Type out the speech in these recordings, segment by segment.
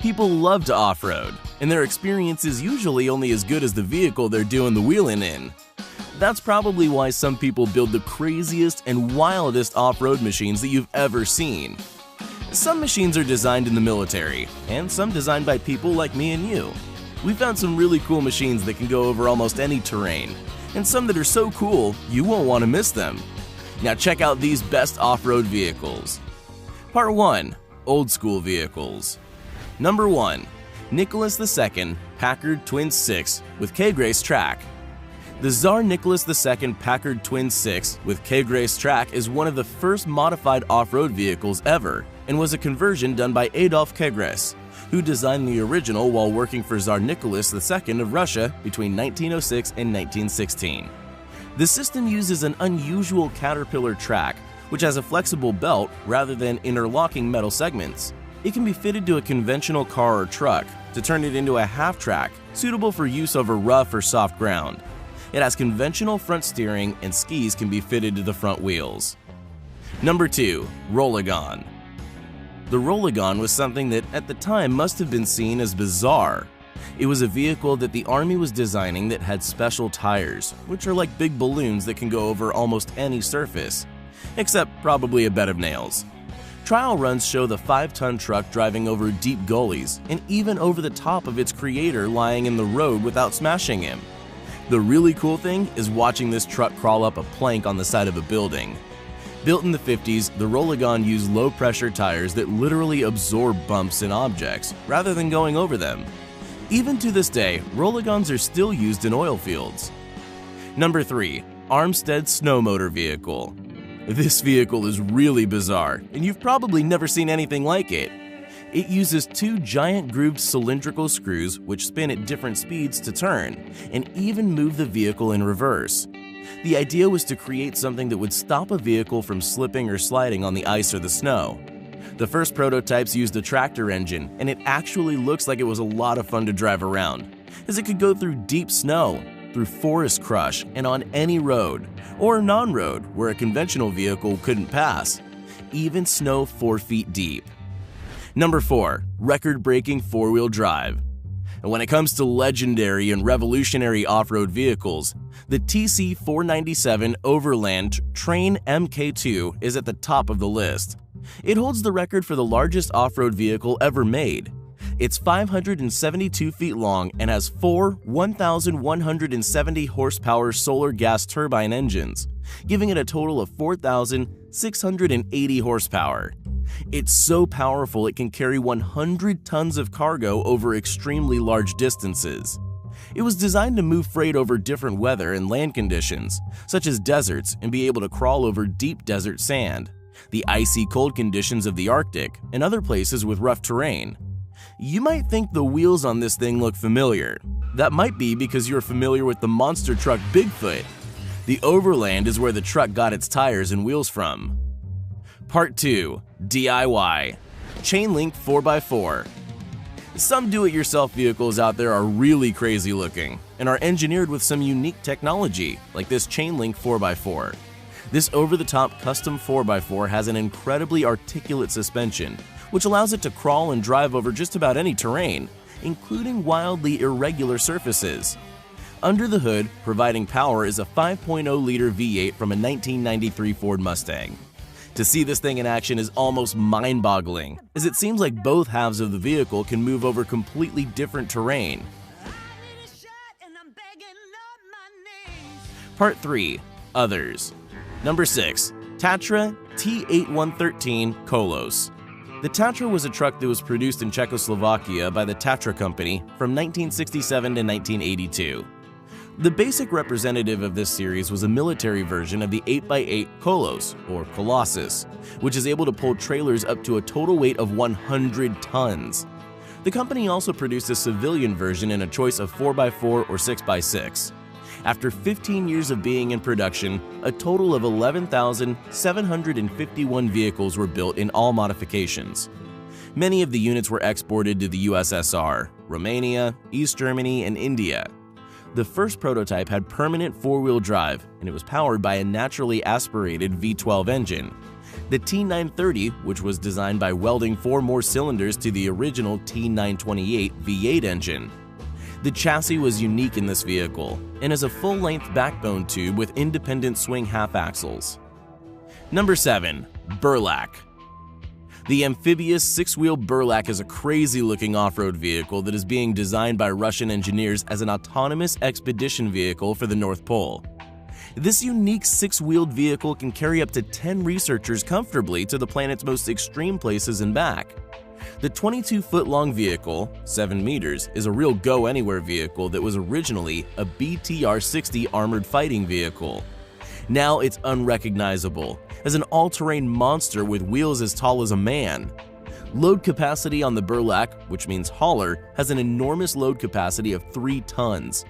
People love to off-road, and their experience is usually only as good as the vehicle they're doing the wheeling in. That's probably why some people build the craziest and wildest off-road machines that you've ever seen. Some machines are designed in the military, and some designed by people like me and you. We found some really cool machines that can go over almost any terrain, and some that are so cool you won't want to miss them. Now check out these best off-road vehicles. Part 1. Old School Vehicles. Number 1. Nicholas II Packard Twin 6 with K-Grace track. The Tsar Nicholas II Packard Twin 6 with K-Grace track is one of the first modified off-road vehicles ever and was a conversion done by Adolf K-Grace, who designed the original while working for Tsar Nicholas II of Russia between 1906 and 1916. The system uses an unusual caterpillar track, which has a flexible belt rather than interlocking metal segments. It can be fitted to a conventional car or truck to turn it into a half-track, suitable for use over rough or soft ground. It has conventional front steering and skis can be fitted to the front wheels. Number 2. Rollagon. The Rollagon was something that at the time must have been seen as bizarre. It was a vehicle that the Army was designing that had special tires, which are like big balloons that can go over almost any surface, except probably a bed of nails. Trial runs show the 5-ton truck driving over deep gullies and even over the top of its creator lying in the road without smashing him. The really cool thing is watching this truck crawl up a plank on the side of a building. Built in the 50s, the Rollagon used low-pressure tires that literally absorb bumps and objects rather than going over them. Even to this day, Rollagons are still used in oil fields. Number 3. Armstead Snow Motor Vehicle. This vehicle is really bizarre, and you've probably never seen anything like it. It uses 2 giant grooved cylindrical screws which spin at different speeds to turn, and even move the vehicle in reverse. The idea was to create something that would stop a vehicle from slipping or sliding on the ice or the snow. The first prototypes used a tractor engine, and it actually looks like it was a lot of fun to drive around, as it could go through deep snow, through forest crush, and on any road, or non-road where a conventional vehicle couldn't pass, even snow 4 feet deep. Number 4. Record-breaking 4-wheel drive. And when it comes to legendary and revolutionary off-road vehicles, the TC497 Overland Train Mk2 is at the top of the list. It holds the record for the largest off-road vehicle ever made. It's 572 feet long and has 4 1,170 horsepower solar gas turbine engines, giving it a total of 4,680 horsepower. It's so powerful it can carry 100 tons of cargo over extremely large distances. It was designed to move freight over different weather and land conditions, such as deserts, and be able to crawl over deep desert sand, the icy cold conditions of the Arctic, and other places with rough terrain. You might think the wheels on this thing look familiar. That might be because you're familiar with the monster truck Bigfoot. The Overland is where the truck got its tires and wheels from. Part 2. DIY. Chain link 4x4. Some do-it-yourself vehicles out there are really crazy looking and are engineered with some unique technology, like this chain link 4x4. This over-the-top custom 4x4 has an incredibly articulate suspension, which allows it to crawl and drive over just about any terrain, including wildly irregular surfaces. Under the hood, providing power, is a 5.0-liter V8 from a 1993 Ford Mustang. To see this thing in action is almost mind-boggling, as it seems like both halves of the vehicle can move over completely different terrain. Part 3. Others. Number 6. Tatra T8113 Kolos. The Tatra was a truck that was produced in Czechoslovakia by the Tatra Company from 1967 to 1982. The basic representative of this series was a military version of the 8x8 Kolos, or Colossus, which is able to pull trailers up to a total weight of 100 tons. The company also produced a civilian version in a choice of 4x4 or 6x6. After 15 years of being in production, a total of 11,751 vehicles were built in all modifications. Many of the units were exported to the USSR, Romania, East Germany, and India. The first prototype had permanent 4-wheel drive, and it was powered by a naturally aspirated V12 engine. The T930, which was designed by welding 4 more cylinders to the original T928 V8 engine. The chassis was unique in this vehicle and is a full-length backbone tube with independent swing half-axles. Number 7. Burlak. The amphibious 6-wheel Burlak is a crazy-looking off-road vehicle that is being designed by Russian engineers as an autonomous expedition vehicle for the North Pole. This unique 6-wheeled vehicle can carry up to 10 researchers comfortably to the planet's most extreme places and back. The 22-foot-long vehicle, 7 meters, is a real go-anywhere vehicle that was originally a BTR-60 armored fighting vehicle. Now it's unrecognizable as an all-terrain monster with wheels as tall as a man. Load capacity on the Burlak, which means hauler, has an enormous load capacity of 3 tons.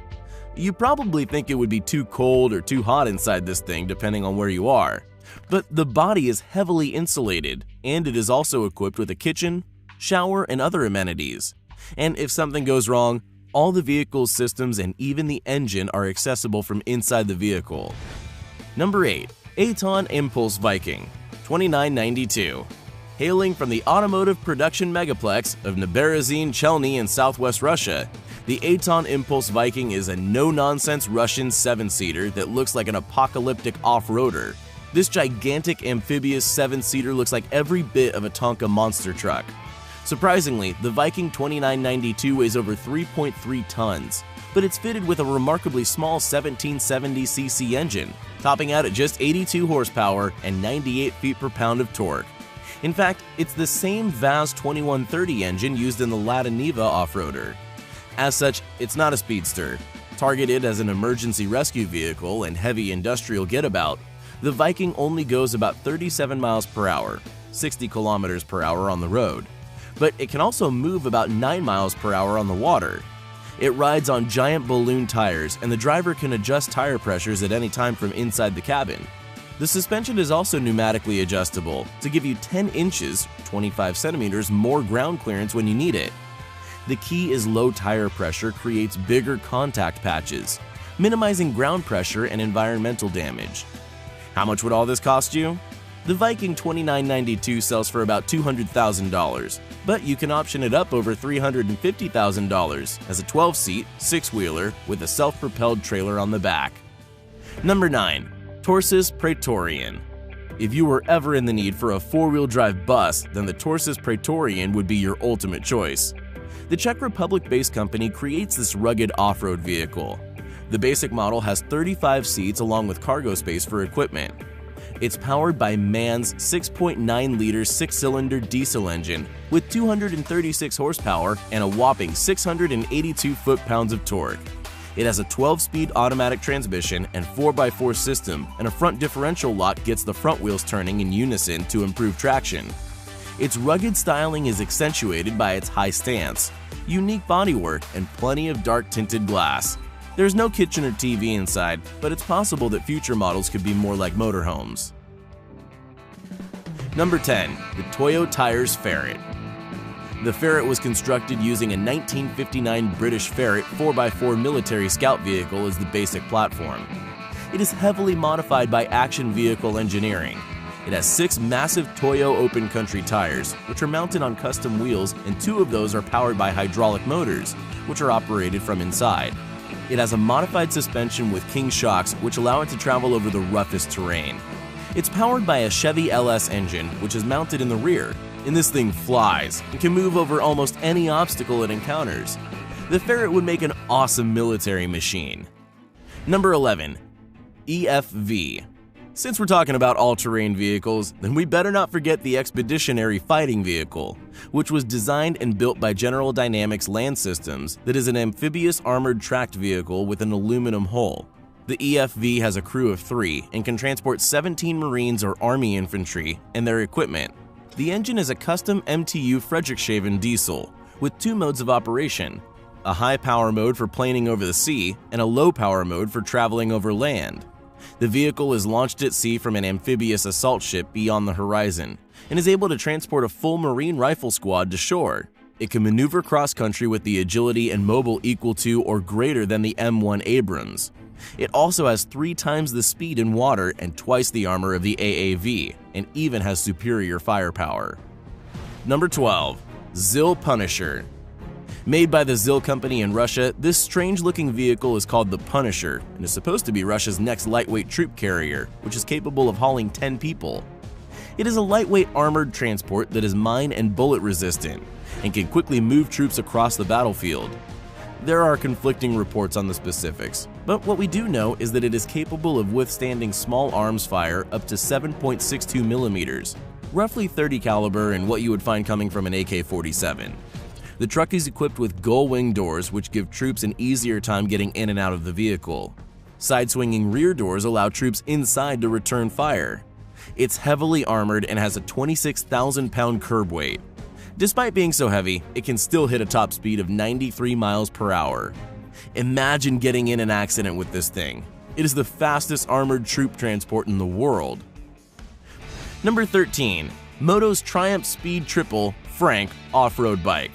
You probably think it would be too cold or too hot inside this thing depending on where you are. But the body is heavily insulated, and it is also equipped with a kitchen, shower, and other amenities. And if something goes wrong, all the vehicle's systems and even the engine are accessible from inside the vehicle. Number 8. Aton Impulse Viking, 2992. Hailing from the automotive production megaplex of Neberezhny Chelny in southwest Russia, the Aton Impulse Viking is a no-nonsense Russian 7-seater that looks like an apocalyptic off-roader. This gigantic amphibious 7-seater looks like every bit of a Tonka monster truck. Surprisingly, the Viking 2992 weighs over 3.3 tons, but it's fitted with a remarkably small 1770cc engine, topping out at just 82 horsepower and 98 feet per pound of torque. In fact, it's the same Vaz 2130 engine used in the Latiniva off-roader. As such, it's not a speedster. Targeted as an emergency rescue vehicle and heavy industrial getabout, the Viking only goes about 37 miles per hour, 60 kilometers per hour on the road. But it can also move about 9 miles per hour on the water. It rides on giant balloon tires, and the driver can adjust tire pressures at any time from inside the cabin. The suspension is also pneumatically adjustable to give you 10 inches, 25 centimeters more ground clearance when you need it. The key is low tire pressure creates bigger contact patches, minimizing ground pressure and environmental damage. How much would all this cost you? The Viking 2992 sells for about $200,000, but you can option it up over $350,000 as a 12-seat, 6-wheeler with a self-propelled trailer on the back. Number 9. Torsus Praetorian. If you were ever in the need for a 4-wheel drive bus, then the Torsus Praetorian would be your ultimate choice. The Czech Republic-based company creates this rugged off-road vehicle. The basic model has 35 seats along with cargo space for equipment. It's powered by MAN's 6.9-liter 6-cylinder diesel engine with 236 horsepower and a whopping 682 foot-pounds of torque. It has a 12-speed automatic transmission and 4x4 system, and a front differential lock gets the front wheels turning in unison to improve traction. Its rugged styling is accentuated by its high stance, unique bodywork, and plenty of dark-tinted glass. There's no kitchen or TV inside, but it's possible that future models could be more like motorhomes. Number 10. The Toyo Tires Ferret. The Ferret was constructed using a 1959 British Ferret 4x4 military scout vehicle as the basic platform. It is heavily modified by action vehicle engineering. It has 6 massive Toyo open country tires, which are mounted on custom wheels, and 2 of those are powered by hydraulic motors, which are operated from inside. It has a modified suspension with King shocks, which allow it to travel over the roughest terrain. It's powered by a Chevy LS engine, which is mounted in the rear, and this thing flies and can move over almost any obstacle it encounters. The Ferret would make an awesome military machine. Number 11. EFV. Since we're talking about all-terrain vehicles, then we better not forget the Expeditionary Fighting Vehicle, which was designed and built by General Dynamics Land Systems that is an amphibious armored tracked vehicle with an aluminum hull. The EFV has a crew of 3 and can transport 17 Marines or Army infantry and their equipment. The engine is a custom MTU Friedrichshafen diesel with 2 modes of operation, a high-power mode for planing over the sea and a low-power mode for traveling over land. The vehicle is launched at sea from an amphibious assault ship beyond the horizon and is able to transport a full Marine rifle squad to shore. It can maneuver cross-country with the agility and mobile equal to or greater than the M1 Abrams. It also has 3 times the speed in water and twice the armor of the AAV, and even has superior firepower. Number 12. ZIL Punisher. Made by the ZIL company in Russia, this strange-looking vehicle is called the Punisher and is supposed to be Russia's next lightweight troop carrier, which is capable of hauling 10 people. It is a lightweight armored transport that is mine and bullet resistant and can quickly move troops across the battlefield. There are conflicting reports on the specifics, but what we do know is that it is capable of withstanding small arms fire up to 7.62 millimeters, roughly 30 caliber and what you would find coming from an AK-47. The truck is equipped with gull wing doors, which give troops an easier time getting in and out of the vehicle. Side-swinging rear doors allow troops inside to return fire. It's heavily armored and has a 26,000-pound curb weight. Despite being so heavy, it can still hit a top speed of 93 miles per hour. Imagine getting in an accident with this thing. It is the fastest armored troop transport in the world. Number 13. Moto's Triumph Speed Triple Frank off-road bike.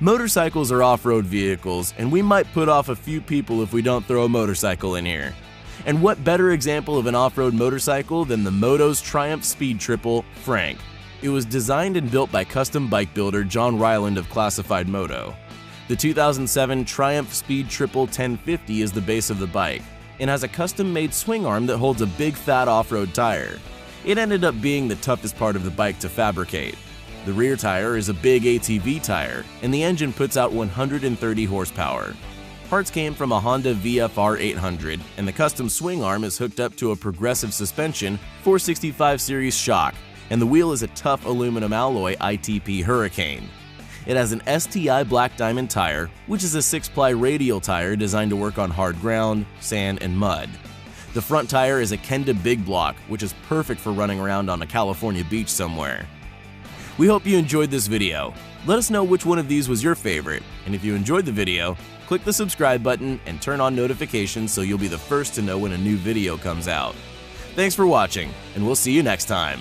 Motorcycles are off-road vehicles, and we might put off a few people if we don't throw a motorcycle in here. And what better example of an off-road motorcycle than the Moto's Triumph Speed Triple Frank? It was designed and built by custom bike builder John Ryland of Classified Moto. The 2007 Triumph Speed Triple 1050 is the base of the bike, and has a custom-made swing arm that holds a big fat off-road tire. It ended up being the toughest part of the bike to fabricate. The rear tire is a big ATV tire, and the engine puts out 130 horsepower. Parts came from a Honda VFR 800, and the custom swing arm is hooked up to a progressive suspension 465 series shock, and the wheel is a tough aluminum alloy ITP Hurricane. It has an STI Black Diamond tire, which is a 6-ply radial tire designed to work on hard ground, sand, and mud. The front tire is a Kenda Big Block, which is perfect for running around on a California beach somewhere. We hope you enjoyed this video. Let us know which one of these was your favorite, and if you enjoyed the video, click the subscribe button and turn on notifications so you'll be the first to know when a new video comes out. Thanks for watching, and we'll see you next time.